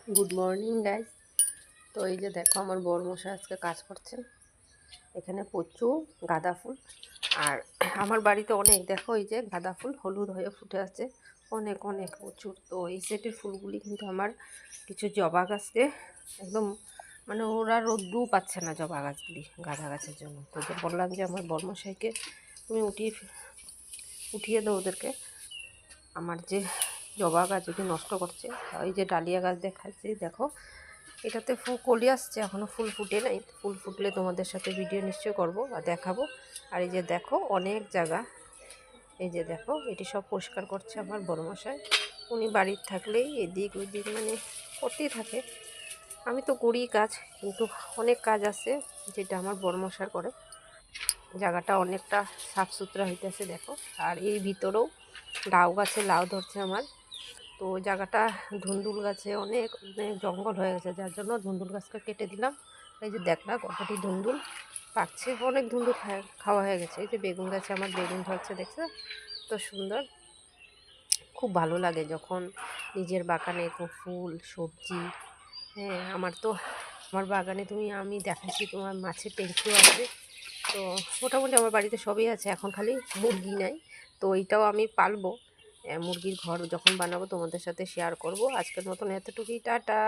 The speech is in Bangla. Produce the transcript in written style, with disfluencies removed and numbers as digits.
Good morning guys. তো এই যে দেখো আমার বরমশাই আজকে কাজ করছেন। এখানে প্রচুর গাঁদা ফুল, আর আমার বাড়িতে অনেক, দেখো এই যে গাঁদা ফুল হলুদ হয়ে ফুটে আছে, অনেক অনেক প্রচুর। তো এই সেটের ফুলগুলি কিন্তু আমার কিছু জবা গাছকে একদম, মানে ওরা রোদ্রু পাচ্ছে না জবা গাছগুলি গাঁদা গাছের জন্য। তো বললাম যে আমার বরমশাইকে তুমি উঠিয়ে দাও ওদেরকে, আমার যে জবা গাছ যদি নষ্ট করছে। এই যে ডালিয়া গাছ দেখাচ্ছি, দেখো এটাতে কলি আসছে, এখনও ফুল ফুটে নাই। ফুল ফুটলে তোমাদের সাথে ভিডিও নিশ্চয় করব আর দেখাবো। আর এই যে দেখো অনেক জায়গা, এই যে দেখো এটি সব পরিষ্কার করছে আমার বড়মশাই। উনি বাড়ির থাকলেই এদিক ওদিক মানে করতেই থাকে। আমি তো করি কাজ, কিন্তু অনেক কাজ আছে যেটা আমার বড়মশাই করে। জায়গাটা অনেকটা সাফ সুতরা হইতেছে দেখো। আর এই ভিতরেও লাউ গাছে লাউ ধরছে আমার। তো জায়গাটা ধুন্দুল গাছে অনেক অনেক জঙ্গল হয়ে গেছে, যার জন্য ধুন্দুল গাছটা কেটে দিলাম। এই যে দেখলাম কতটি ধুন্দুল পাকছে, অনেক ধুন্দুল খাওয়া হয়ে গেছে। এই যে বেগুন গাছে আমার বেগুন ধরছে, দেখছে তো সুন্দর। খুব ভালো লাগে যখন নিজের বাগানে খুব ফুল সবজি। হ্যাঁ, আমার বাগানে আমি দেখাচ্ছি, তোমার মাছের ট্যাঙ্কিও আছে। তো মোটামুটি আমার বাড়িতে সবই আছে, এখন খালি মুরগি নাই। তো এইটাও আমি পালবো। মুরগির ঘর যখন বানাবো তোমাদের সাথে শেয়ার করব। আজকের মতন এতটুকুই, টাটা।